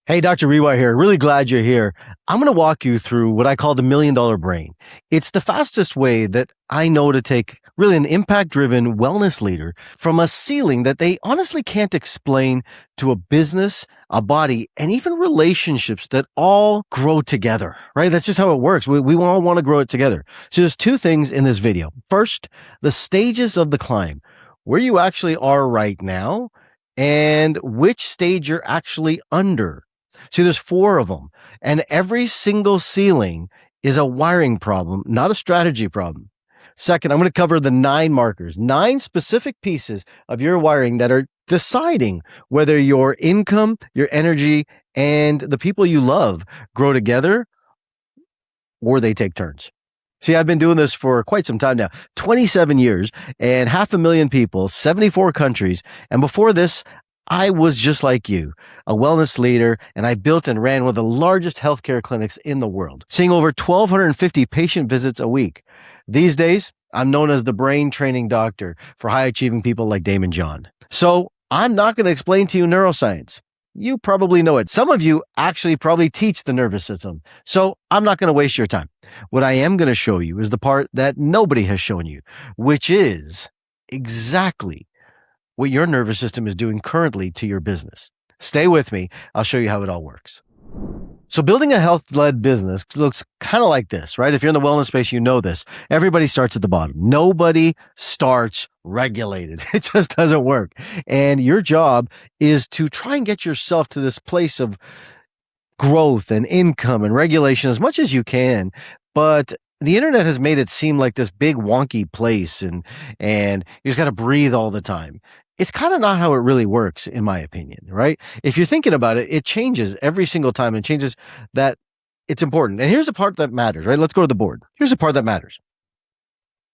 Hey, Dr. Rewire here. Really glad you're here. I'm going to walk you through what I call the $1,000,000 brain. It's the fastest way that I know to take really an impact-driven wellness leader from a ceiling that they honestly can't explain to a business, a body, and even relationships that all grow together, right? That's just how it works. We all want to grow it together. So there's two things in this video. First, the stages of the climb, where you actually are right now, and which stage you're actually under. See, there's 4 of them, and every single ceiling is a wiring problem, not a strategy problem. Second, I'm going to cover the 9 markers, 9 specific pieces of your wiring that are deciding whether your income, your energy, and the people you love grow together or they take turns. See, I've been doing this for quite some time now, 27 years and 500,000 people, 74 countries. And before this, I was just like you, a wellness leader, and I built and ran one of the largest healthcare clinics in the world, seeing over 1,250 patient visits a week. These days, I'm known as the brain training doctor for high-achieving people like Damon John. So I'm not going to explain to you neuroscience. You probably know it. Some of you actually probably teach the nervous system. So I'm not going to waste your time. What I am going to show you is the part that nobody has shown you, which is exactly what your nervous system is doing currently to your business. Stay with me. I'll show you how it all works. So building a health-led business looks kind of like this, right? If you're in the wellness space, you know this. Everybody starts at the bottom. Nobody starts regulated. It just doesn't work. And your job is to try and get yourself to this place of growth and income and regulation as much as you can. But the internet has made it seem like this big wonky place and you just got to breathe all the time. It's kind of not how it really works, in my opinion, right? If you're thinking about it, it changes every single time and changes that it's important. And here's the part that matters, right? Let's go to the board. Here's the part that matters.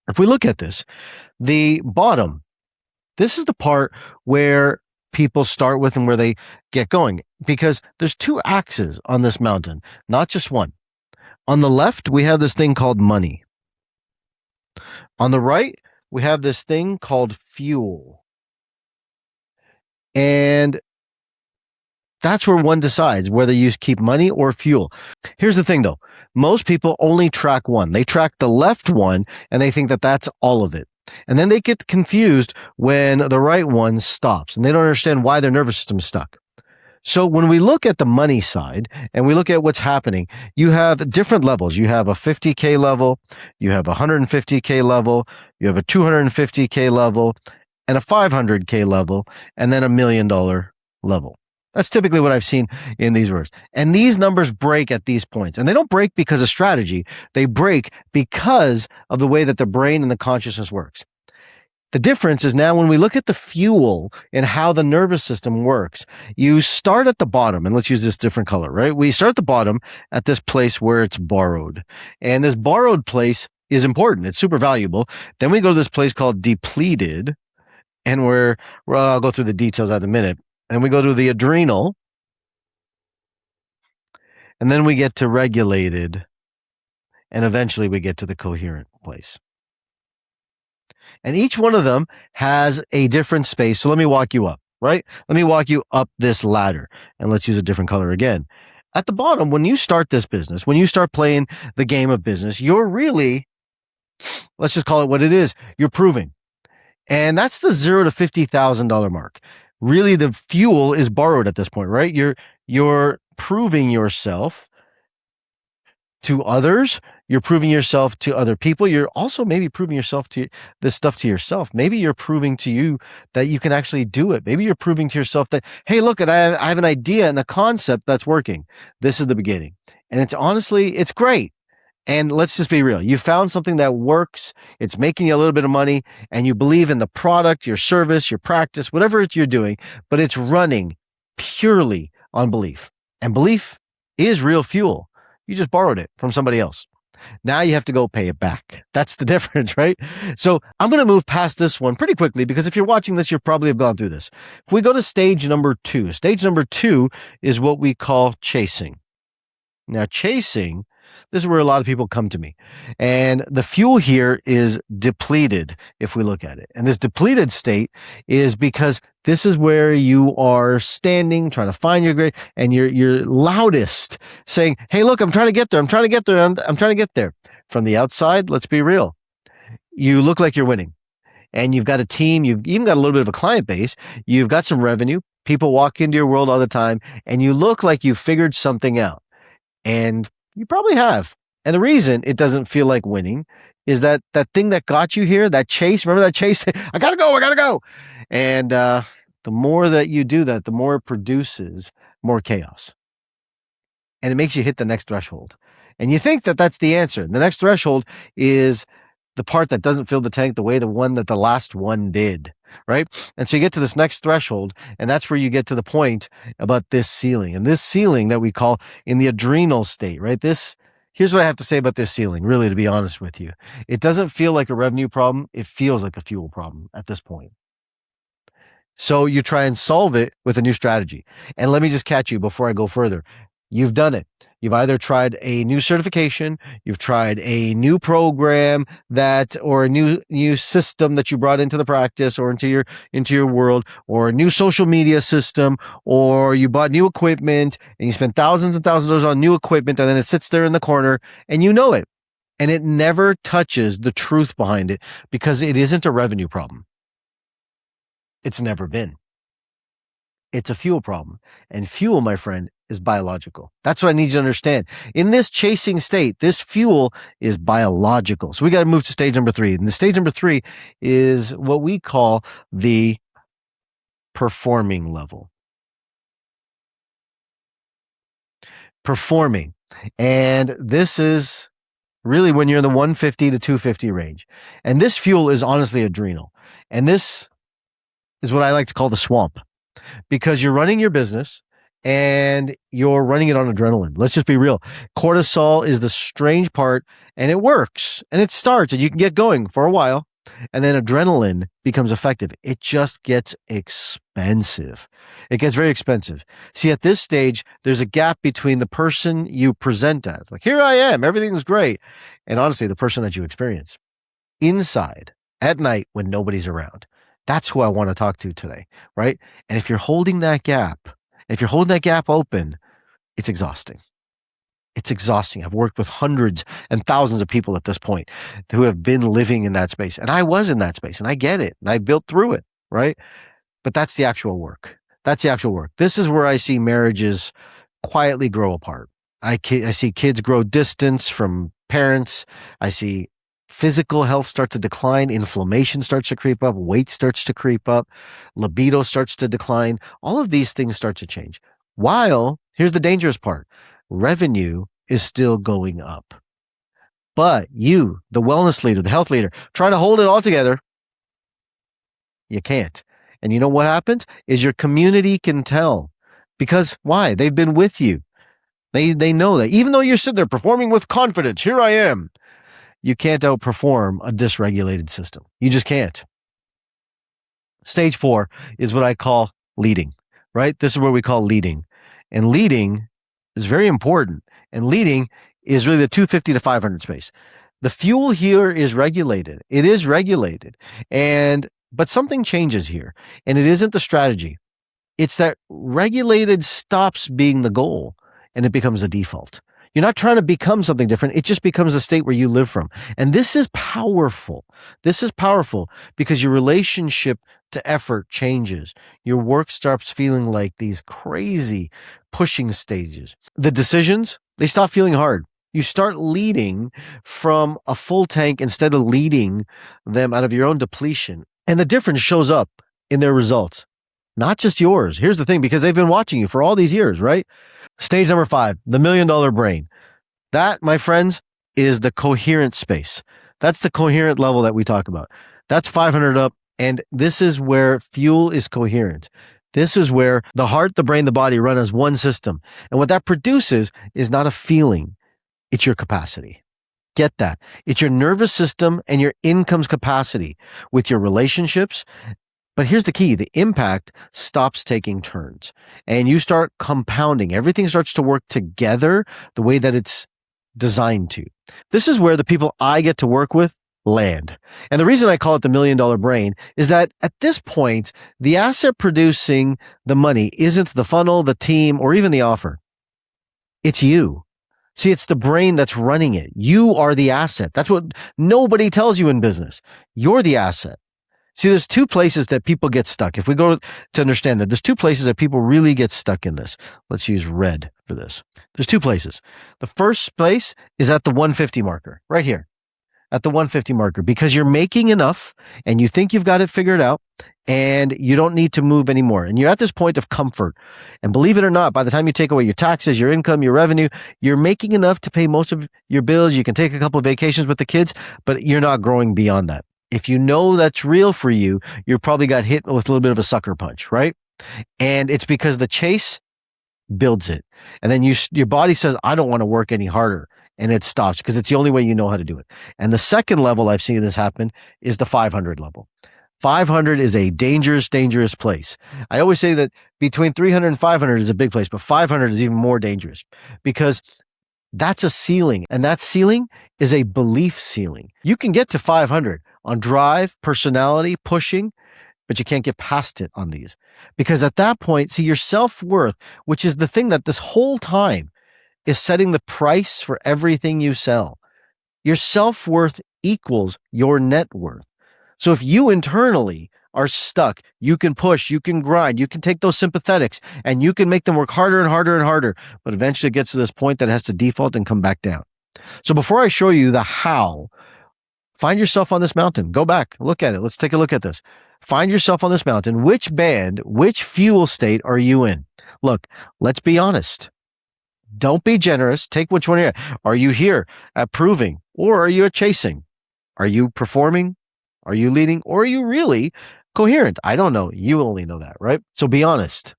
If we look at this, the bottom, this is the part where people start with and where they get going, because there's 2 axes on this mountain, not just one. On the left, we have this thing called money. On the right, we have this thing called fuel. And that's where one decides whether you keep money or fuel. Here's the thing though. Most people only track one. They track the left one and they think that that's all of it. And then they get confused when the right one stops and they don't understand why their nervous system is stuck. So when we look at the money side and we look at what's happening, you have different levels. You have a 50K level, you have a 150K level, you have a 250K level, and a 500K level, and then $1 million level. That's typically what I've seen in these words. And these numbers break at these points. And they don't break because of strategy. They break because of the way that the brain and the consciousness works. The difference is now when we look at the fuel and how the nervous system works, you start at the bottom, and let's use this different color, right? We start at the bottom at this place where it's borrowed. And this borrowed place is important. It's super valuable. Then we go to this place called depleted, and I'll go through the details in a minute. And we go to the adrenal, and then we get to regulated, and eventually we get to the coherent place. And each one of them has a different space. So let me walk you up, right? Let me walk you up this ladder, and let's use a different color again. At the bottom, when you start this business, when you start playing the game of business, you're really, let's just call it what it is, you're proving. And that's the $0 to $50,000 mark. Really, the fuel is borrowed at this point, right? You're proving yourself to others. You're proving yourself to other people. You're also maybe proving yourself to this stuff to yourself. Maybe you're proving to you that you can actually do it. Maybe you're proving to yourself that, hey, look, I have an idea and a concept that's working. This is the beginning. And it's great. And let's just be real. You found something that works. It's making you a little bit of money and you believe in the product, your service, your practice, whatever you're doing, but it's running purely on belief. And belief is real fuel. You just borrowed it from somebody else. Now you have to go pay it back. That's the difference, right? So I'm going to move past this one pretty quickly because if you're watching this, you probably have gone through this. If we go to stage number 2, stage number 2 is what we call chasing. Now, chasing This is where a lot of people come to me. And the fuel here is depleted, if we look at it. And this depleted state is because this is where you are standing, trying to find your grade, and you're loudest saying, hey, look, I'm trying to get there. I'm trying to get there. I'm trying to get there. From the outside, let's be real. You look like you're winning. And you've got a team, you've even got a little bit of a client base, you've got some revenue, people walk into your world all the time, and you look like you've figured something out. And you probably have. And the reason it doesn't feel like winning is that thing that got you here, that chase, remember that chase? I gotta go. And the more that you do that, the more it produces more chaos. And it makes you hit the next threshold. And you think that that's the answer. The next threshold is the part that doesn't fill the tank the way the one that the last one did, right? And so you get to this next threshold, and that's where you get to the point about this ceiling. And this ceiling that we call in the adrenal state, right? Here's what I have to say about this ceiling, really, to be honest with you. It doesn't feel like a revenue problem. It feels like a fuel problem at this point. So you try and solve it with a new strategy. And let me just catch you before I go further. You've done it. You've either tried a new certification, you've tried a new program or a new system that you brought into the practice or into your world, or a new social media system, or you bought new equipment and you spent thousands and thousands of dollars on new equipment, and then it sits there in the corner and you know it. And it never touches the truth behind it because it isn't a revenue problem. It's never been. It's a fuel problem. And fuel, my friend, is biological. That's what I need you to understand. In this chasing state, this fuel is biological. So we got to move to stage number 3. And the stage number 3 is what we call the performing level. Performing. And this is really when you're in the 150 to 250 range. And this fuel is honestly adrenal. And this is what I like to call the swamp, because you're running your business and you're running it on adrenaline. Let's just be real. Cortisol is the strange part, and it works and it starts and you can get going for a while. And then adrenaline becomes effective. It just gets expensive. It gets very expensive. See, at this stage, there's a gap between the person you present as, like, here I am, everything's great, and honestly, the person that you experience inside at night when nobody's around. That's who I want to talk to today, right? And if you're holding that gap, open, it's exhausting. It's exhausting. I've worked with hundreds and thousands of people at this point who have been living in that space. And I was in that space, and I get it. And I built through it, right? But that's the actual work. This is where I see marriages quietly grow apart. I see kids grow distance from parents. I see physical health start to decline, inflammation starts to creep up, weight starts to creep up, libido starts to decline. All of these things start to change. While, here's the dangerous part, revenue is still going up. But you, the wellness leader, the health leader, try to hold it all together. You can't. And you know what happens? Is your community can tell. Because why? They've been with you. They know that. Even though you're sitting there performing with confidence, here I am. You can't outperform a dysregulated system. You just can't. Stage 4 is what I call leading, right? This is where we call leading. And leading is very important. And leading is really the 250 to 500 space. The fuel here is regulated. It is regulated. But something changes here. And it isn't the strategy. It's that regulated stops being the goal and it becomes a default. You're not trying to become something different. It just becomes a state where you live from. And this is powerful. This is powerful because your relationship to effort changes. Your work starts feeling like these crazy pushing stages. The decisions, they stop feeling hard. You start leading from a full tank instead of leading them out of your own depletion. And the difference shows up in their results, not just yours. Here's the thing, because they've been watching you for all these years, right? Stage number 5, the $1 million brain. That, my friends, is the coherent space. That's the coherent level that we talk about. That's 500 up. And this is where fuel is coherent. This is where the heart, the brain, the body run as one system. And what that produces is not a feeling. It's your capacity. Get that. It's your nervous system and your income's capacity with your relationships. But here's the key. The impact stops taking turns and you start compounding. Everything starts to work together the way that it's designed to. This is where the people I get to work with land. And the reason I call it the $1 million brain is that at this point, the asset producing the money isn't the funnel, the team, or even the offer. It's you. See, it's the brain that's running it. You are the asset. That's what nobody tells you in business. You're the asset. See, there's two places that people get stuck. If we go to understand that, there's two places that people really get stuck in this. Let's use red for this. There's two places. The first place is at the 150 marker, right here, at the 150 marker, because you're making enough and you think you've got it figured out and you don't need to move anymore. And you're at this point of comfort. And believe it or not, by the time you take away your taxes, your income, your revenue, you're making enough to pay most of your bills. You can take a couple of vacations with the kids, but you're not growing beyond that. If you know that's real for you, you probably got hit with a little bit of a sucker punch, right? And it's because the chase builds it. And then your body says, I don't want to work any harder. And it stops because it's the only way you know how to do it. And the second level I've seen this happen is the 500 level. 500 is a dangerous, dangerous place. I always say that between 300 and 500 is a big place, but 500 is even more dangerous because that's a ceiling. And that ceiling is a belief ceiling. You can get to 500 on drive, personality, pushing, but you can't get past it on these. Because at that point, see, your self-worth, which is the thing that this whole time is setting the price for everything you sell. Your self-worth equals your net worth. So if you internally are stuck, you can push, you can grind, you can take those sympathetics and you can make them work harder and harder and harder, but eventually it gets to this point that it has to default and come back down. So before I show you the how, find yourself on this mountain. Go back, look at it. Let's take a look at this. Find yourself on this mountain. Which band, which fuel state are you in? Look, let's be honest. Don't be generous. Take which one you're at. Are you here at proving or are you at chasing? Are you performing? Are you leading? Or are you really coherent? I don't know. You only know that, right? So be honest.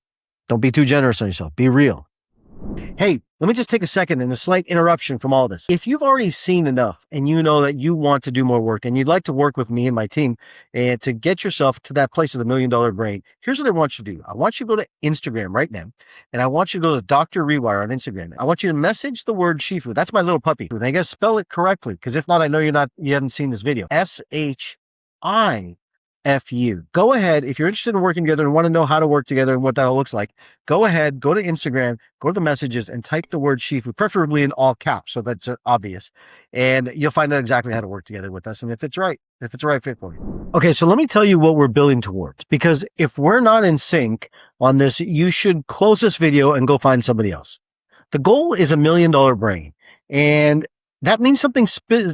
Don't be too generous on yourself. Be real. Hey, let me just take a second and a slight interruption from all this. If you've already seen enough and you know that you want to do more work and you'd like to work with me and my team and to get yourself to that place of the $1 million brain, here's what I want you to do. I want you to go to Instagram right now and I want you to go to Dr. Rewire on Instagram. I want you to message the word Shifu. That's my little puppy. And I got to spell it correctly because if not, I know you haven't seen this video. SHIFU. Go ahead. If you're interested in working together and want to know how to work together and what that all looks like, go ahead, go to Instagram, go to the messages and type the word Shifu, preferably in all caps. So that's obvious. And you'll find out exactly how to work together with us. And if it's right fit for you. Okay. So let me tell you what we're building towards, because if we're not in sync on this, you should close this video and go find somebody else. The goal is $1 million brain. And that means something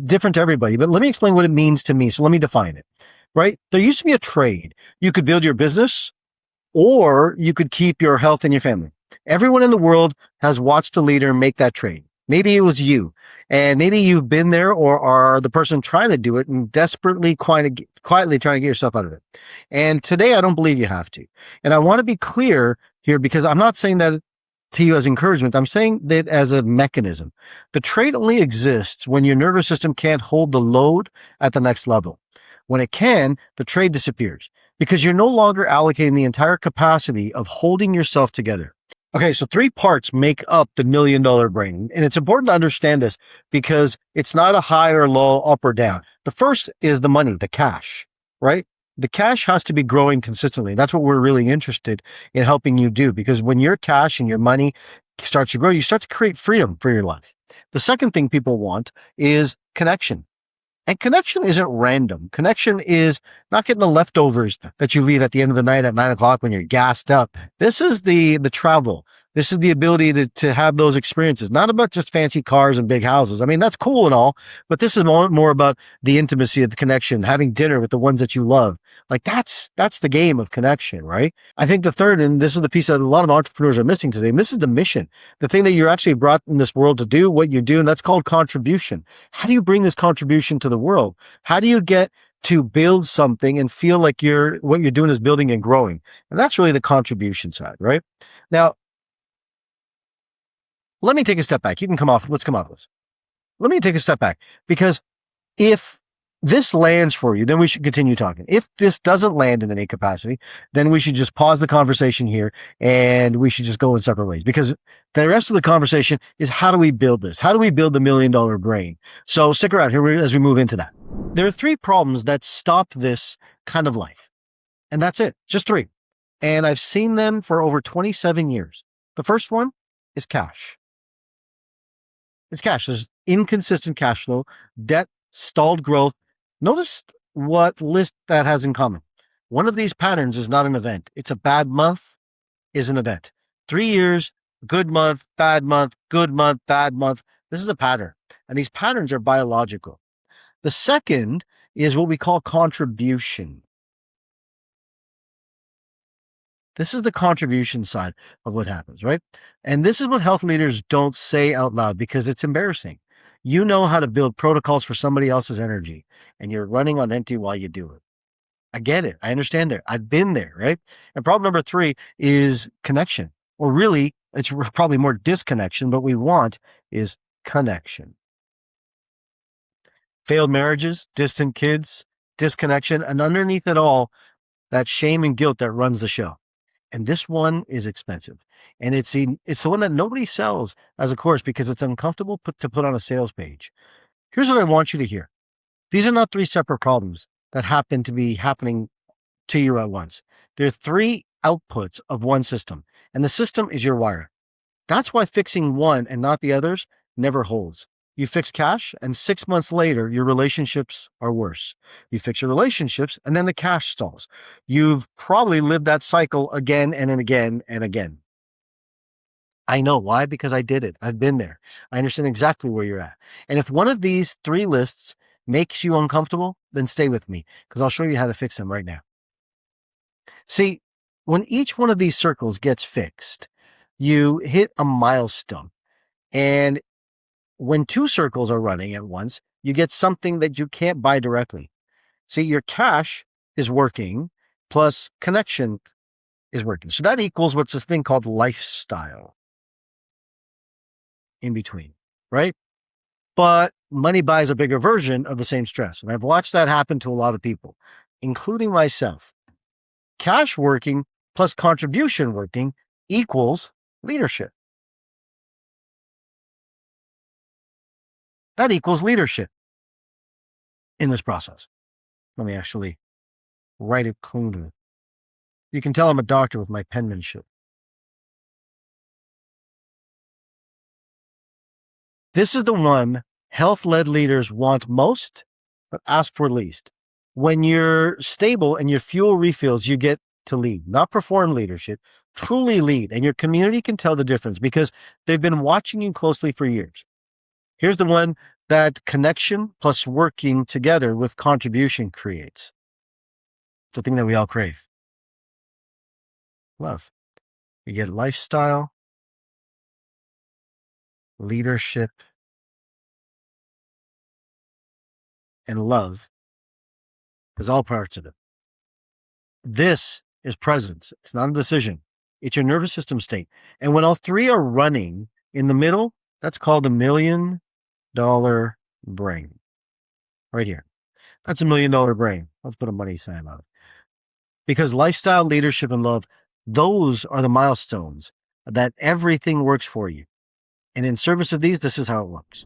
different to everybody, but let me explain what it means to me. So let me define it. Right? There used to be a trade. You could build your business or you could keep your health and your family. Everyone in the world has watched a leader make that trade. Maybe it was you and maybe you've been there or are the person trying to do it and desperately quietly trying to get yourself out of it. And today I don't believe you have to. And I want to be clear here because I'm not saying that to you as encouragement. I'm saying that as a mechanism. The trade only exists when your nervous system can't hold the load at the next level. When it can, the trade disappears because you're no longer allocating the entire capacity of holding yourself together. Okay, so 3 parts make up the $1 million brain. And it's important to understand this because it's not a high or low, up or down. The first is the money, the cash, right? The cash has to be growing consistently. That's what we're really interested in helping you do, because when your cash and your money starts to grow, you start to create freedom for your life. The second thing people want is connection. And connection isn't random. Connection is not getting the leftovers that you leave at the end of the night at 9 o'clock when you're gassed up. This is the travel. This is the ability to have those experiences, not about just fancy cars and big houses. I mean, that's cool and all, but this is more about the intimacy of the connection, having dinner with the ones that you love. Like that's the game of connection, right? I think the third, and this is the piece that a lot of entrepreneurs are missing today, and this is the mission, the thing that you're actually brought in this world to do, what you do, and that's called contribution. How do you bring this contribution to the world? How do you get to build something and feel like what you're doing is building and growing? And that's really the contribution side, right? Now, let me take a step back. Let's come off this. Let me take a step back because if this lands for you, then we should continue talking. If this doesn't land in any capacity, then we should just pause the conversation here and we should just go in separate ways, because the rest of the conversation is how do we build this? How do we build the $1 million brain? So stick around here as we move into that. There are 3 problems that stop this kind of life. And that's it. Just 3. And I've seen them for over 27 years. The first one is cash. It's cash. There's inconsistent cash flow, debt, stalled growth. Notice what list that has in common. One of these patterns is not an event. It's a bad month is an event. 3 years, good month, bad month, good month, bad month. This is a pattern. And these patterns are biological. The second is what we call contribution. This is the contribution side of what happens, right? And this is what health leaders don't say out loud because it's embarrassing. You know how to build protocols for somebody else's energy, and you're running on empty while you do it. I get it. I understand there. I've been there, right? And problem number 3 is connection. Or really, it's probably more disconnection. What we want is connection. Failed marriages, distant kids, disconnection, and underneath it all, that shame and guilt that runs the show. And this one is expensive. And it's the one that nobody sells as a course because it's uncomfortable to put on a sales page. Here's what I want you to hear. These are not 3 separate problems that happen to be happening to you at once. They're 3 outputs of one system. And the system is your wire. That's why fixing one and not the others never holds. You fix cash, and 6 months later, your relationships are worse. You fix your relationships, and then the cash stalls. You've probably lived that cycle again and again and again. I know. Why? Because I did it. I've been there. I understand exactly where you're at. And if one of these 3 lists makes you uncomfortable, then stay with me, because I'll show you how to fix them right now. See, when each one of these circles gets fixed, you hit a milestone. And when 2 circles are running at once, you get something that you can't buy directly. See, your cash is working plus connection is working. So that equals what's a thing called lifestyle in between, right? But money buys a bigger version of the same stress. And I've watched that happen to a lot of people, including myself. Cash working plus contribution working equals leadership. That equals leadership in this process. Let me actually write it cleanly. You can tell I'm a doctor with my penmanship. This is the one health-led leaders want most, but ask for least. When you're stable and your fuel refills, you get to lead, not perform leadership, truly lead. And your community can tell the difference because they've been watching you closely for years. Here's the one that connection plus working together with contribution creates. It's the thing that we all crave. Love. You get lifestyle, leadership, and love is all parts of it. This is presence. It's not a decision. It's your nervous system state. And when all 3 are running in the middle, that's called $1 million brain. Right here. That's $1 million brain. Let's put a money sign on it. Because lifestyle, leadership, and love, those are the milestones that everything works for you. And in service of these, this is how it works.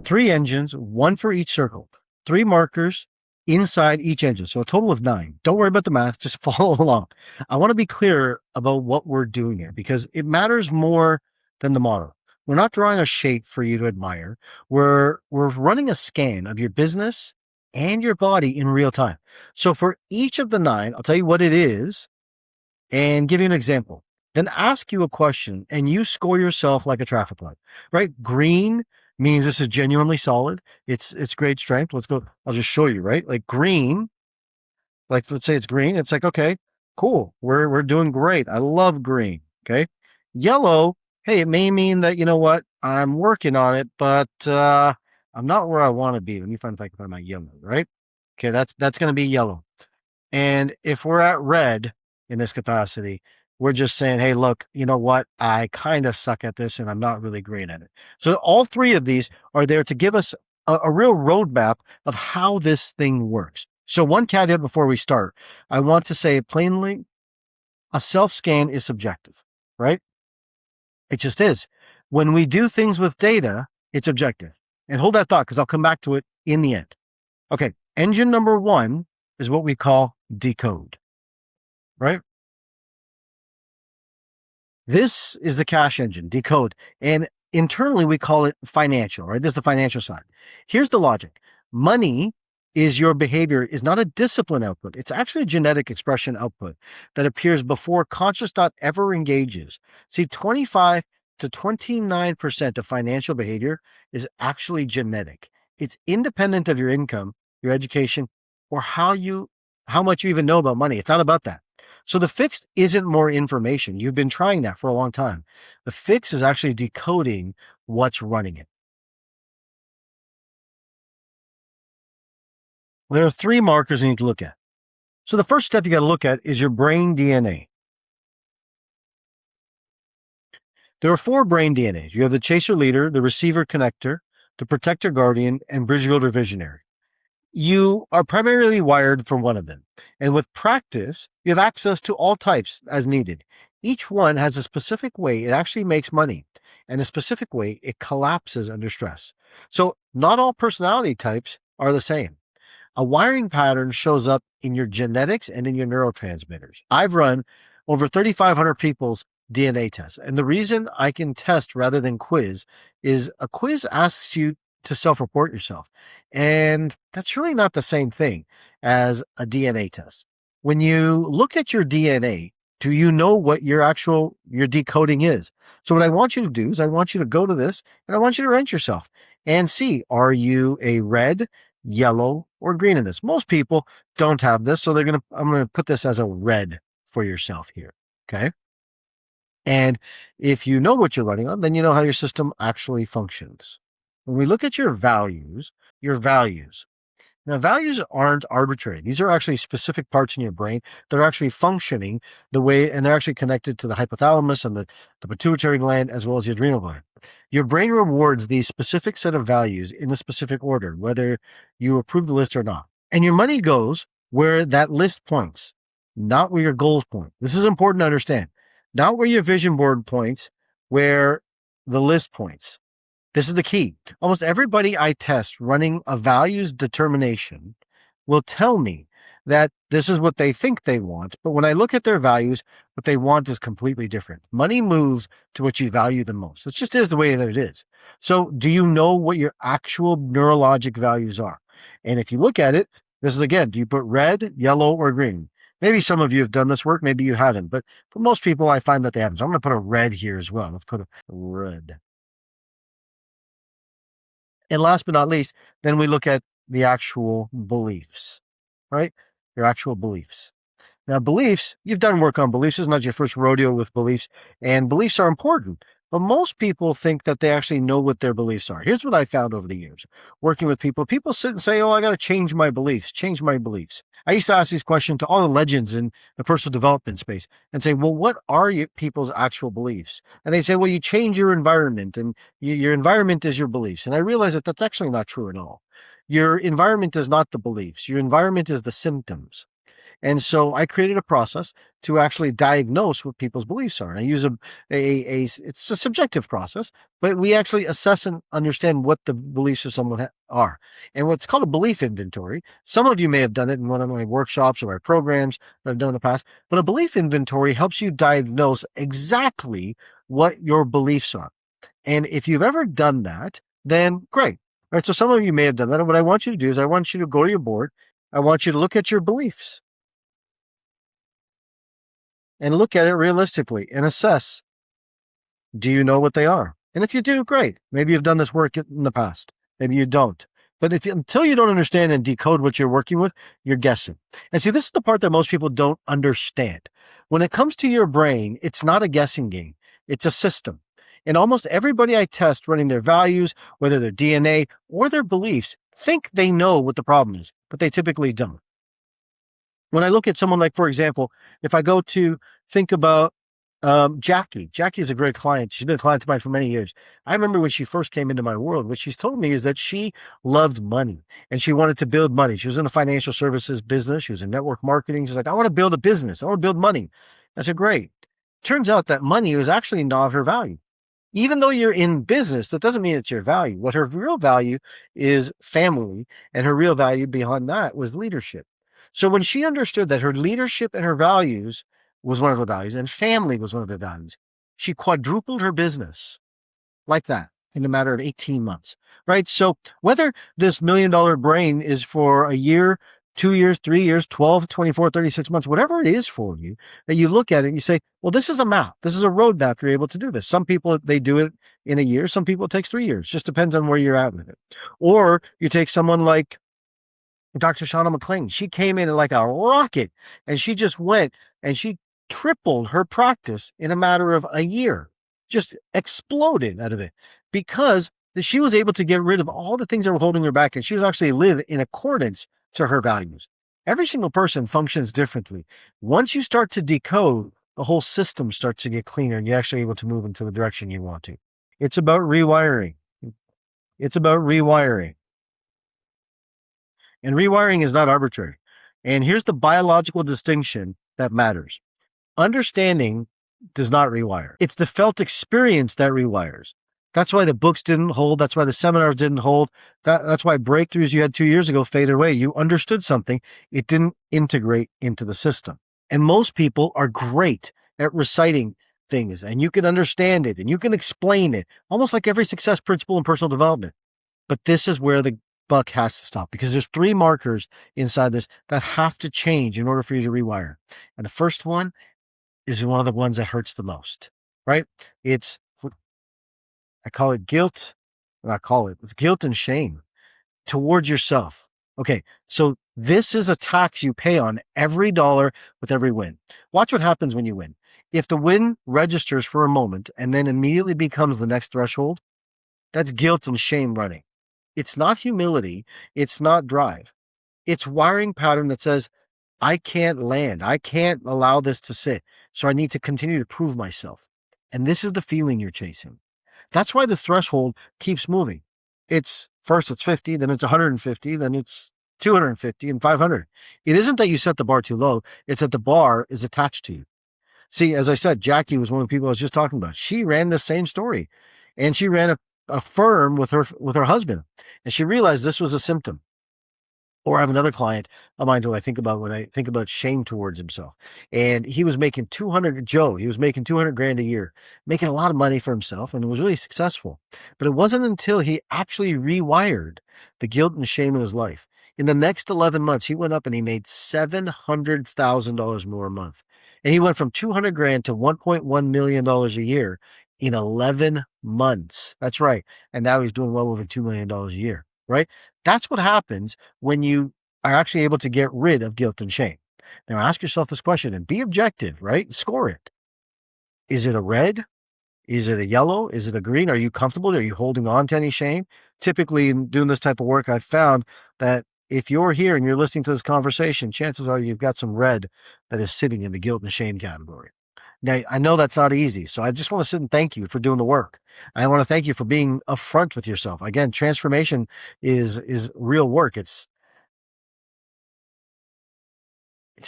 3 engines, 1 for each circle. 3 markers inside each engine. So a total of 9. Don't worry about the math. Just follow along. I want to be clear about what we're doing here because it matters more than the model. We're not drawing a shape for you to admire. We're running a scan of your business and your body in real time. So for each of the 9, I'll tell you what it is and give you an example. Then ask you a question and you score yourself like a traffic light, right? Green means this is genuinely solid. It's great strength. Let's go. I'll just show you, right? Like green, like let's say it's green. It's like, okay, cool. We're doing great. I love green. Okay. Yellow, hey, it may mean that, you know what, I'm working on it, but I'm not where I want to be. Let me find if I can find my yellow, right? Okay, that's going to be yellow. And if we're at red in this capacity, we're just saying, hey, look, you know what? I kind of suck at this and I'm not really great at it. So all 3 of these are there to give us a real roadmap of how this thing works. So one caveat before we start, I want to say plainly, a self-scan is subjective, right? It just is. When we do things with data, it's objective. And hold that thought because I'll come back to it in the end. Okay, engine number one is what we call Decode, right? This is the cash engine, Decode. And internally, we call it financial, right? This is the financial side. Here's the logic. Money is your behavior, is not a discipline output. It's actually a genetic expression output that appears before conscious thought ever engages. See, 25 to 29% of financial behavior is actually genetic. It's independent of your income, your education, or how much you even know about money. It's not about that. So the fix isn't more information. You've been trying that for a long time. The fix is actually decoding what's running it. There are three markers you need to look at. So the first step you got to look at is your brain DNA. There are four brain DNAs. You have the chaser leader, the receiver connector, the protector guardian, and bridge builder visionary. You are primarily wired for one of them. And with practice, you have access to all types as needed. Each one has a specific way it actually makes money and a specific way it collapses under stress. So not all personality types are the same. A wiring pattern shows up in your genetics and in your neurotransmitters. I've run over 3,500 people's DNA tests. And the reason I can test rather than quiz is a quiz asks you to self-report yourself. And that's really not the same thing as a DNA test. When you look at your DNA, do you know what your decoding is? So what I want you to do is I want you to go to this and I want you to rank yourself and see, are you a red, yellow, or green in this? Most people don't have this. So I'm going to put this as a red for yourself here. Okay. And if you know what you're running on, then you know how your system actually functions. When we look at your values, now values aren't arbitrary. These are actually specific parts in your brain that are actually functioning the way, and they're actually connected to the hypothalamus and the pituitary gland as well as the adrenal gland. Your brain rewards these specific set of values in a specific order, whether you approve the list or not. And your money goes where that list points, not where your goals point. This is important to understand. Not where your vision board points, where the list points. This is the key. Almost everybody I test running a values determination will tell me that this is what they think they want. But when I look at their values, what they want is completely different. Money moves to what you value the most. It just is the way that it is. So do you know what your actual neurologic values are? And if you look at it, this is again, do you put red, yellow, or green? Maybe some of you have done this work, maybe you haven't, but for most people, I find that they haven't. So I'm going to put a red here as well. Let's put a red. And last but not least, then we look at the actual beliefs, right? Your actual beliefs. Now, beliefs, you've done work on beliefs. This is not your first rodeo with beliefs, and beliefs are important. But most people think that they actually know what their beliefs are. Here's what I found over the years working with people. People sit and say, oh, I got to change my beliefs. I used to ask these questions to all the legends in the personal development space and say, well, what are people's actual beliefs? And they say, well, you change your environment and your environment is your beliefs. And I realized that that's actually not true at all. Your environment is not the beliefs. Your environment is the symptoms. And so I created a process to actually diagnose what people's beliefs are. And I use it's a subjective process, but we actually assess and understand what the beliefs of someone are. And what's called a belief inventory. Some of you may have done it in one of my workshops or my programs that I've done in the past, but a belief inventory helps you diagnose exactly what your beliefs are. And if you've ever done that, then great. All right, so some of you may have done that. And what I want you to do is I want you to go to your board. I want you to look at your beliefs and look at it realistically and assess, do you know what they are? And if you do, great. Maybe you've done this work in the past. Maybe you don't. But until you don't understand and decode what you're working with, you're guessing. And see, this is the part that most people don't understand. When it comes to your brain, it's not a guessing game. It's a system. And almost everybody I test running their values, whether their DNA or their beliefs, think they know what the problem is, but they typically don't. When I look at someone like, for example, if I go to think about Jackie is a great client. She's been a client of mine for many years. I remember when she first came into my world, what she's told me is that she loved money and she wanted to build money. She was in the financial services business. She was in network marketing. She's like, I want to build a business. I want to build money. I said, great. Turns out that money was actually not her value. Even though you're in business, that doesn't mean it's your value. What her real value is family, and her real value behind that was leadership. So when she understood that her leadership and her values was one of her values and family was one of her values, she quadrupled her business like that in a matter of 18 months, right? So whether this $1 million brain is for a year, 2 years, 3 years, 12, 24, 36 months, whatever it is for you, that you look at it and you say, well, this is a map. This is a roadmap. You're able to do this. Some people, they do it in a year. Some people, it takes 3 years. Just depends on where you're at with it. Or you take someone like Dr. Shauna McLean. She came in like a rocket and she just went and she tripled her practice in a matter of a year, just exploded out of it because she was able to get rid of all the things that were holding her back. And she was actually live in accordance to her values. Every single person functions differently. Once you start to decode, the whole system starts to get cleaner and you're actually able to move into the direction you want to. It's about rewiring. It's about rewiring. And rewiring is not arbitrary. And here's the biological distinction that matters. Understanding does not rewire. It's the felt experience that rewires. That's why the books didn't hold. That's why the seminars didn't hold. That's why breakthroughs you had 2 years ago faded away. You understood something. It didn't integrate into the system. And most people are great at reciting things and you can understand it and you can explain it, almost like every success principle in personal development. But this is where the buck has to stop because there's 3 markers inside this that have to change in order for you to rewire. And the first one is one of the ones that hurts the most, right? I call it guilt. It's guilt and shame towards yourself. Okay, so this is a tax you pay on every dollar with every win. Watch what happens when you win. If the win registers for a moment and then immediately becomes the next threshold, that's guilt and shame running. It's not humility. It's not drive. It's wiring pattern that says, I can't land. I can't allow this to sit. So I need to continue to prove myself. And this is the feeling you're chasing. That's why the threshold keeps moving. First it's 50, then it's 150, then it's 250 and 500. It isn't that you set the bar too low. It's that the bar is attached to you. See, as I said, Jackie was one of the people I was just talking about. She ran the same story and she ran a firm with her husband and she realized this was a symptom. Or I have another client of mine who I think about when I think about shame towards himself. And he was making he was making 200 grand a year, making a lot of money for himself and was really successful. But it wasn't until he actually rewired the guilt and shame in his life. In the next 11 months, he went up and he made $700,000 more a month. And he went from 200 grand to $1.1 million a year in 11 months. That's right. And now he's doing well over $2 million a year, right? That's what happens when you are actually able to get rid of guilt and shame. Now ask yourself this question and be objective, right? Score it. Is it a red? Is it a yellow? Is it a green? Are you comfortable? Are you holding on to any shame? Typically in doing this type of work, I've found that if you're here and you're listening to this conversation, chances are you've got some red that is sitting in the guilt and shame category. Now, I know that's not easy, so I just want to sit and thank you for doing the work. I want to thank you for being upfront with yourself. Again, transformation is real work. It's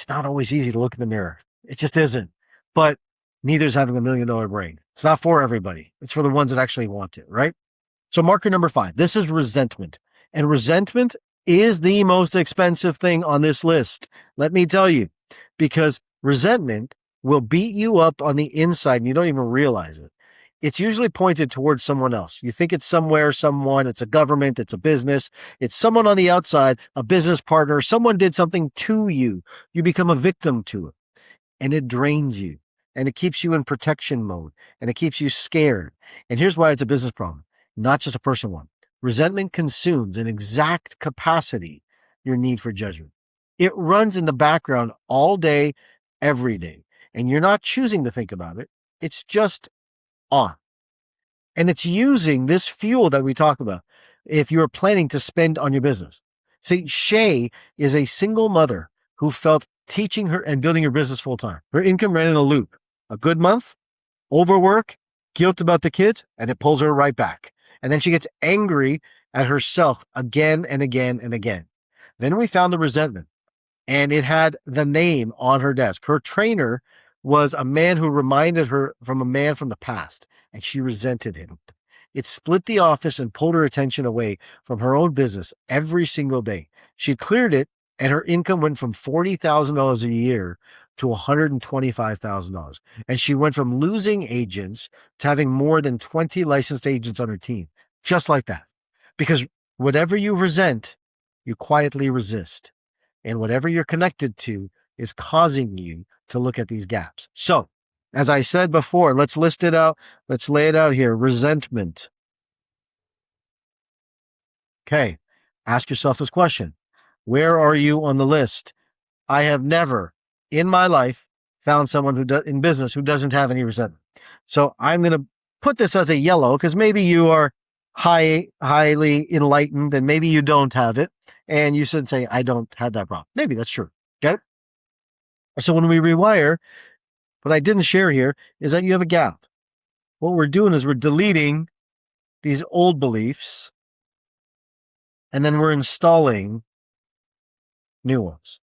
not always easy to look in the mirror. It just isn't. But neither is having $1 million brain. It's not for everybody. It's for the ones that actually want it, right? So marker number 5, this is resentment. And resentment is the most expensive thing on this list. Let me tell you, because resentment will beat you up on the inside and you don't even realize it. It's usually pointed towards someone else. You think it's somewhere, someone, it's a government, it's a business, it's someone on the outside, a business partner, someone did something to you. You become a victim to it and it drains you and it keeps you in protection mode and it keeps you scared. And here's why it's a business problem, not just a personal one. Resentment consumes in exact capacity your need for judgment. It runs in the background all day, every day. And you're not choosing to think about it. It's just on. And it's using this fuel that we talk about if you're planning to spend on your business. See, Shay is a single mother who felt teaching her and building her business full time. Her income ran in a loop. A good month, Overwork, guilt about the kids, and it pulls her right back. And then she gets angry at herself again and again and again. Then we found the resentment, and it had the name on her desk. Her trainer was a man who reminded her from a man from the past, and she resented him. It split the office and pulled her attention away from her own business every single day. She cleared it, and her income went from $40,000 a year to $125,000. And she went from losing agents to having more than 20 licensed agents on her team, just like that. Because whatever you resent, you quietly resist. And whatever you're connected to is causing you to look at these gaps. So, as I said before, let's list it out. Let's lay it out here. Resentment. Okay. Ask yourself this question. Where are you on the list? I have never in my life found someone in business who doesn't have any resentment. So I'm going to put this as a yellow because maybe you are highly enlightened and maybe you don't have it. And you should say, I don't have that problem. Maybe that's true. Okay. So when we rewire, what I didn't share here is that you have a gap. What we're doing is we're deleting these old beliefs and then we're installing new ones.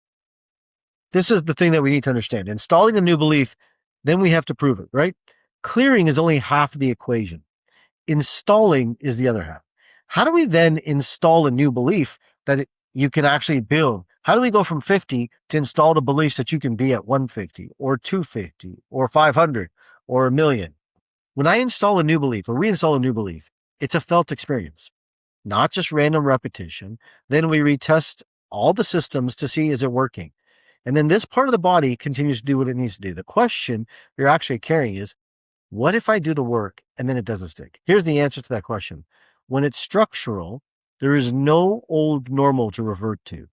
This is the thing that we need to understand. Installing a new belief, then we have to prove it, right? Clearing is only half of the equation. Installing is the other half. How do we then install a new belief that you can actually build? How do we go from 50 to install the beliefs that you can be at 150 or 250 or 500 or a million? When I install a new belief or we install a new belief, it's a felt experience, not just random repetition. Then we retest all the systems to see, is it working? And then this part of the body continues to do what it needs to do. The question you're actually carrying is, what if I do the work and then it doesn't stick? Here's the answer to that question. When it's structural, there is no old normal to revert to.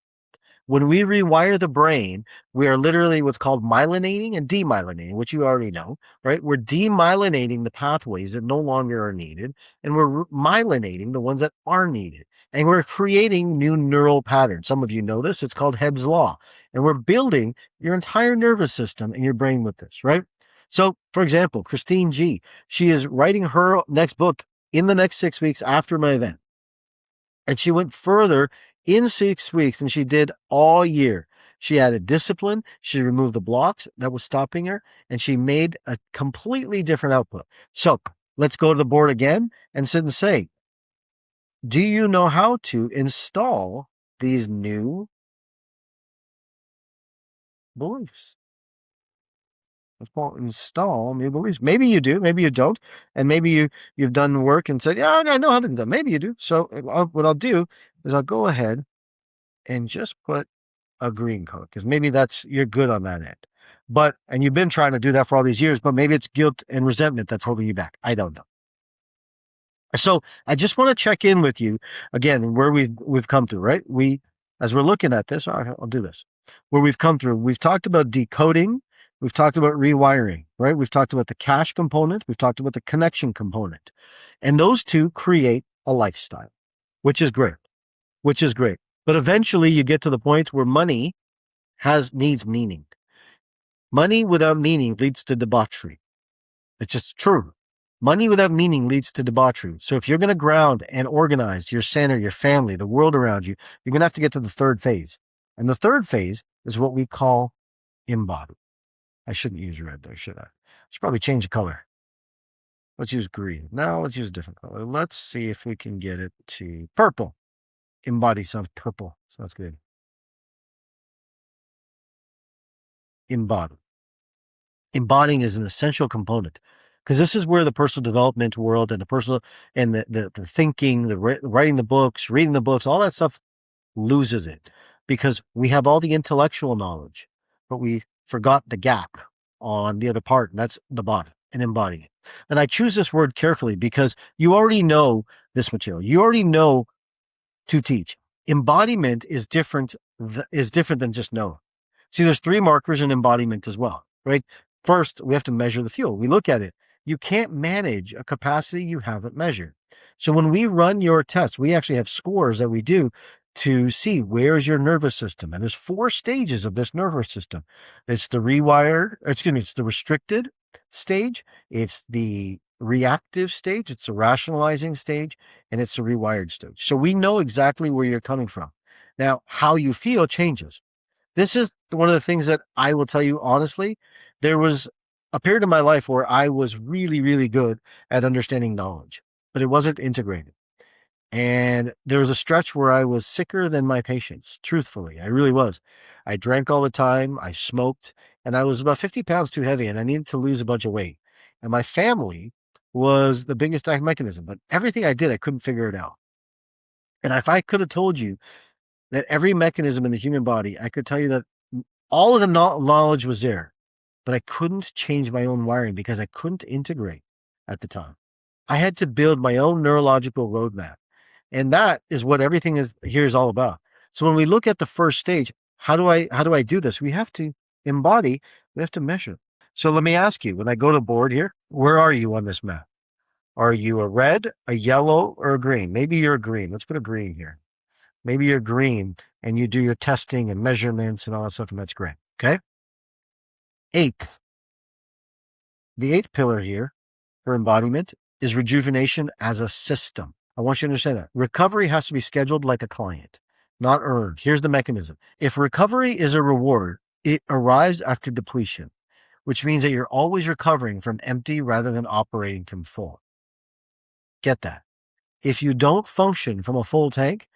When we rewire the brain, we are literally what's called myelinating and demyelinating, which you already know, right? We're demyelinating the pathways that no longer are needed, and we're myelinating the ones that are needed. And we're creating new neural patterns. Some of you know this. It's called Hebb's Law. And we're building your entire nervous system in your brain with this, right? So, for example, Christine G., she is writing her next book in the next 6 weeks after my event. And she went further in 6 weeks than she did all year. She added discipline. She removed the blocks that was stopping her, and she made a completely different output. So let's go to the board again and sit and say, do you know how to install these new beliefs? Let's call install new beliefs. Maybe you do, maybe you don't. And maybe you've done work and said, yeah, I know how to do that. Maybe you do. So what I'll do is I'll go ahead and just put a green color because maybe you're good on that end. And you've been trying to do that for all these years, but maybe it's guilt and resentment that's holding you back. I don't know. So I just want to check in with you again, where we've come through, right? As we're looking at this, all right, I'll do this. Where we've come through, we've talked about decoding. We've talked about rewiring, right? We've talked about the cash component. We've talked about the connection component. And those two create a lifestyle, which is great. But eventually you get to the point where money needs meaning. Money without meaning leads to debauchery. It's just true. Money without meaning leads to debauchery. So if you're going to ground and organize your center, your family, the world around you, you're going to have to get to the third phase. And the third phase is what we call embody. I shouldn't use red though, should I? I should probably change the color. Let's use green. Now let's use a different color. Let's see if we can get it to purple. Embody sounds purple. Sounds good. Embody. Embodying is an essential component because this is where the personal development world and the personal and the thinking, the writing the books, reading the books, all that stuff loses it because we have all the intellectual knowledge, but we forgot the gap on the other part, and that's the body and embodying it. And I choose this word carefully because you already know this material. You already know to teach. Embodiment is different than just know. See, there's 3 markers in embodiment as well, right? First, we have to measure the fuel. We look at it. You can't manage a capacity you haven't measured. So when we run your tests, we actually have scores that we do to see where is your nervous system. And there's 4 stages of this nervous system. It's the restricted, stage, it's the reactive stage, it's the rationalizing stage, and it's the rewired stage. So we know exactly where you're coming from. Now, how you feel changes. This is one of the things that I will tell you honestly. There was a period in my life where I was really, really good at understanding knowledge, but it wasn't integrated. And there was a stretch where I was sicker than my patients, truthfully. I really was. I drank all the time, I smoked, and I was about 50 pounds too heavy, and I needed to lose a bunch of weight. And my family was the biggest mechanism, but everything I did, I couldn't figure it out. And if I could have told you that every mechanism in the human body, I could tell you that all of the knowledge was there, but I couldn't change my own wiring because I couldn't integrate at the time. I had to build my own neurological roadmap. And that is what everything is here is all about. So when we look at the first stage, how do I do this? We have to embody, we have to measure. So let me ask you, when I go to board here, where are you on this map? Are you a red, a yellow, or a green? Maybe you're a green. Let's put a green here. Maybe you're green and you do your testing and measurements and all that stuff, and that's great. Okay. Eighth, the eighth pillar here for embodiment is rejuvenation as a system. I want you to understand that recovery has to be scheduled like a client, not earned. Here's the mechanism. If recovery is a reward, it arrives after depletion, which means that you're always recovering from empty rather than operating from full. Get that? If you don't function from a full tank,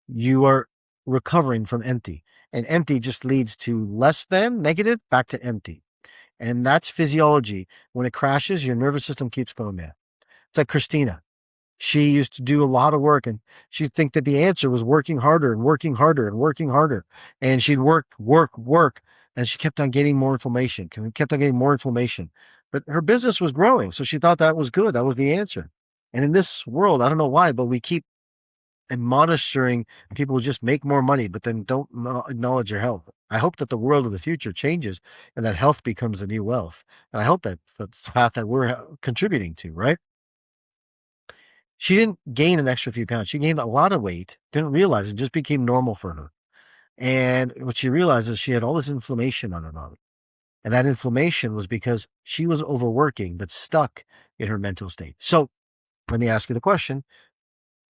you are recovering from empty. And empty just leads to less than negative back to empty. And that's physiology. When it crashes, your nervous system keeps going mad. It's like Christina. She used to do a lot of work and she'd think that the answer was working harder and working harder and working harder. And she'd work. And she kept on getting more inflammation, kept on getting more inflammation. But her business was growing. So she thought that was good. That was the answer. And in this world, I don't know why, but we keep admonishing people who just make more money, but then don't acknowledge your health. I hope that the world of the future changes and that health becomes the new wealth. And I hope that that's the path that we're contributing to, right? She didn't gain an extra few pounds. She gained a lot of weight, didn't realize it just became normal for her. And what she realized is she had all this inflammation on her body. And that inflammation was because she was overworking, but stuck in her mental state. So let me ask you the question.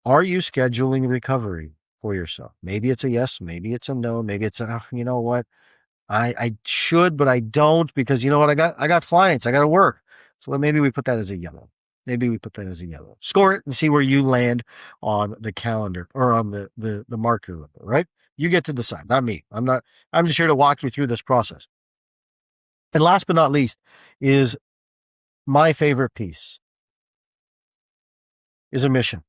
Are you scheduling recovery for yourself? Maybe it's a yes, maybe it's a no, maybe it's a, you know what? I should, but I don't because you know what? I got clients, I got to work. So maybe we put that as a yellow. Maybe we put that as a yellow. Score it and see where you land on the calendar or on the marker, right? You get to decide, not me. I'm just here to walk you through this process. And last but not least is my favorite piece is a mission.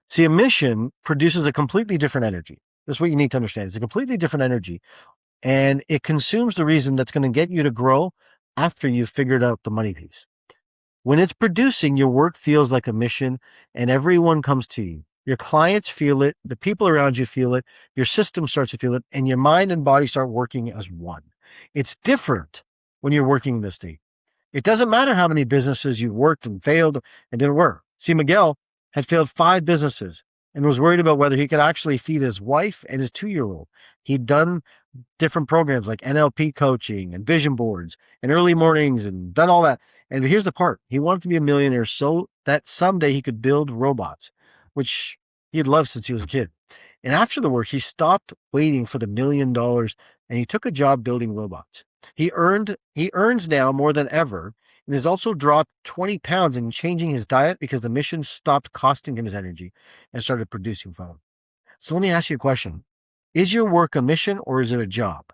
See, a mission produces a completely different energy. That's what you need to understand. It's a completely different energy. And it consumes the reason that's going to get you to grow after you've figured out the money piece. When it's producing, your work feels like a mission and everyone comes to you. Your clients feel it, the people around you feel it, your system starts to feel it, and your mind and body start working as one. It's different when you're working in this state. It doesn't matter how many businesses you worked and failed and didn't work. See, Miguel had failed 5 businesses and was worried about whether he could actually feed his wife and his 2-year-old. He'd done different programs like NLP coaching and vision boards and early mornings and done all that. And here's the part. He wanted to be a millionaire so that someday he could build robots, which he had loved since he was a kid. And after the work, he stopped waiting for the $1 million and he took a job building robots. He earns now more than ever and has also dropped 20 pounds in changing his diet because the mission stopped costing him his energy and started producing for him. So let me ask you a question. Is your work a mission or is it a job?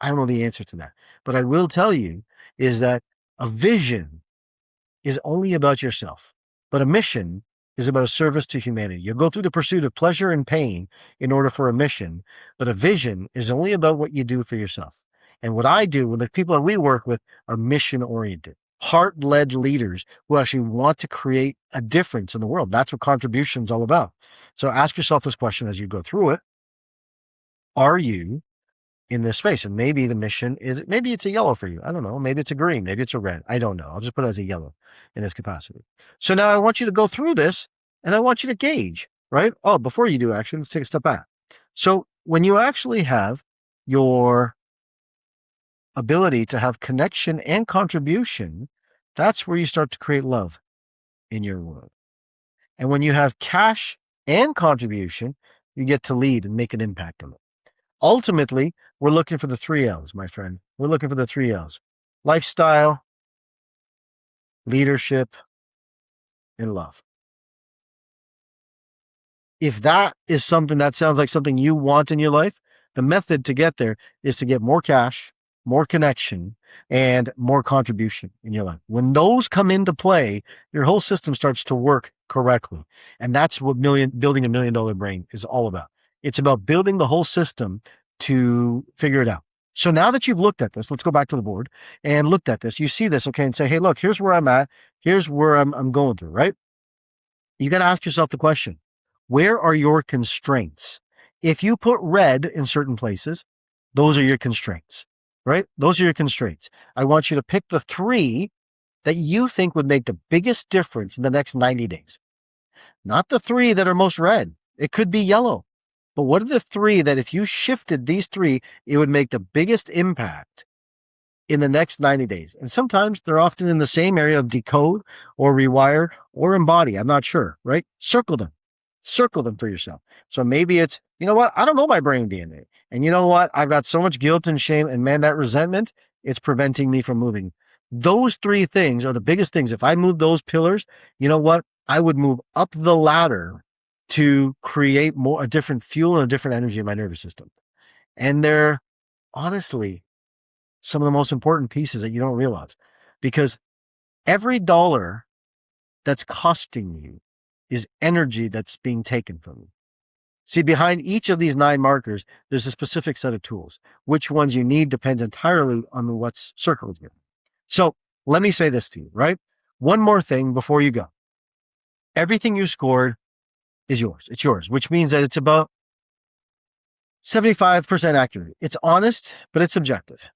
I don't know the answer to that. But I will tell you is that a vision is only about yourself, but a mission is about a service to humanity. You go through the pursuit of pleasure and pain in order for a mission, but a vision is only about what you do for yourself. And what I do, when the people that we work with are mission-oriented, heart-led leaders who actually want to create a difference in the world. That's what contribution is all about. So ask yourself this question as you go through it. Are you in this space? And maybe the mission is, maybe it's a yellow for you. I don't know. Maybe it's a green. Maybe it's a red. I don't know. I'll just put it as a yellow in this capacity. So now I want you to go through this and I want you to gauge, right? Oh, before you do actually, let's take a step back. So when you actually have your ability to have connection and contribution, that's where you start to create love in your world. And when you have cash and contribution, you get to lead and make an impact on it. Ultimately, we're looking for the 3 L's, my friend. We're looking for the 3 L's: lifestyle, leadership, and love. If that is something that sounds like something you want in your life, the method to get there is to get more cash, more connection, and more contribution in your life. When those come into play, your whole system starts to work correctly. And that's what building $1 million brain is all about. It's about building the whole system to figure it out. So now that you've looked at this, let's go back to the board and looked at this. You see this, okay, and say, hey, look, here's where I'm at. Here's where I'm going through, right? You got to ask yourself the question, where are your constraints? If you put red in certain places, those are your constraints, right? Those are your constraints. I want you to pick the 3 that you think would make the biggest difference in the next 90 days. Not the 3 that are most red. It could be yellow. But what are the 3 that if you shifted these 3, it would make the biggest impact in the next 90 days? And sometimes they're often in the same area of decode or rewire or embody. I'm not sure, right? Circle them for yourself. So maybe it's, you know what? I don't know my brain DNA. And you know what? I've got so much guilt and shame, and man, that resentment, it's preventing me from moving. Those 3 things are the biggest things. If I move those pillars, you know what? I would move up the ladder to create a different fuel and a different energy in my nervous system. And they're honestly some of the most important pieces that you don't realize, because every dollar that's costing you is energy that's being taken from you. See, behind each of these 9 markers, there's a specific set of tools. Which ones you need depends entirely on what's circled here. So let me say this to you, right? One more thing before you go. Everything you scored is yours. It's yours, which means that it's about 75% accurate. It's honest, but it's subjective.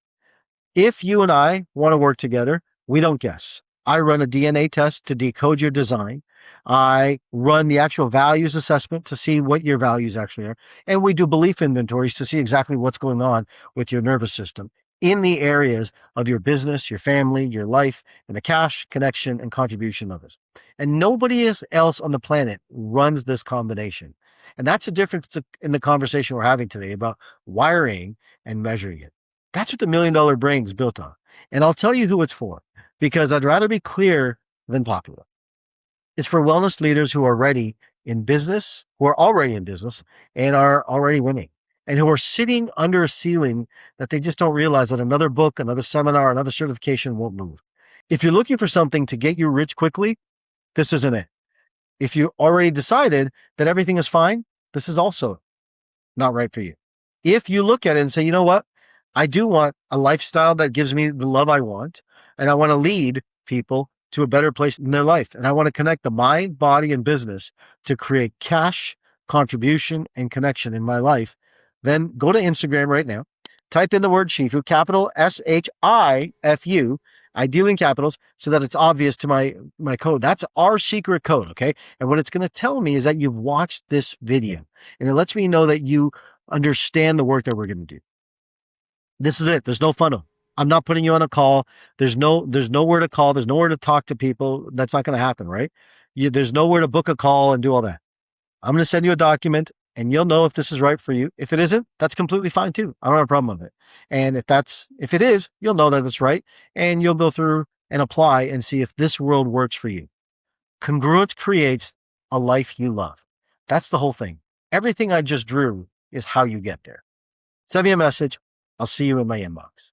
If you and I want to work together, we don't guess. I run a DNA test to decode your design. I run the actual values assessment to see what your values actually are. And we do belief inventories to see exactly what's going on with your nervous system in the areas of your business, your family, your life, and the cash, connection, and contribution of this. And nobody else on the planet runs this combination. And that's the difference in the conversation we're having today about wiring and measuring it. That's what the $1 Million Brain is built on. And I'll tell you who it's for, because I'd rather be clear than popular. It's for wellness leaders who are ready in business, who are already in business and are already winning, and who are sitting under a ceiling that they just don't realize that another book, another seminar, another certification won't move. If you're looking for something to get you rich quickly, this isn't it. If you already decided that everything is fine, this is also not right for you. If you look at it and say, you know what? I do want a lifestyle that gives me the love I want, and I want to lead people to a better place in their life. And I want to connect the mind, body, and business to create cash, contribution, and connection in my life. Then go to Instagram right now, type in the word Shifu, capital SHIFU, ideally in capitals, so that it's obvious to my code. That's our secret code, okay? And what it's going to tell me is that you've watched this video, and it lets me know that you understand the work that we're going to do. This is it. There's no funnel. I'm not putting you on a call. There's nowhere to call. There's nowhere to talk to people. That's not going to happen, right? There's nowhere to book a call and do all that. I'm going to send you a document, and you'll know if this is right for you. If it isn't, that's completely fine too. I don't have a problem with it. And if it is, you'll know that it's right, and you'll go through and apply and see if this world works for you. Congruence creates a life you love. That's the whole thing. Everything I just drew is how you get there. Send me a message. I'll see you in my inbox.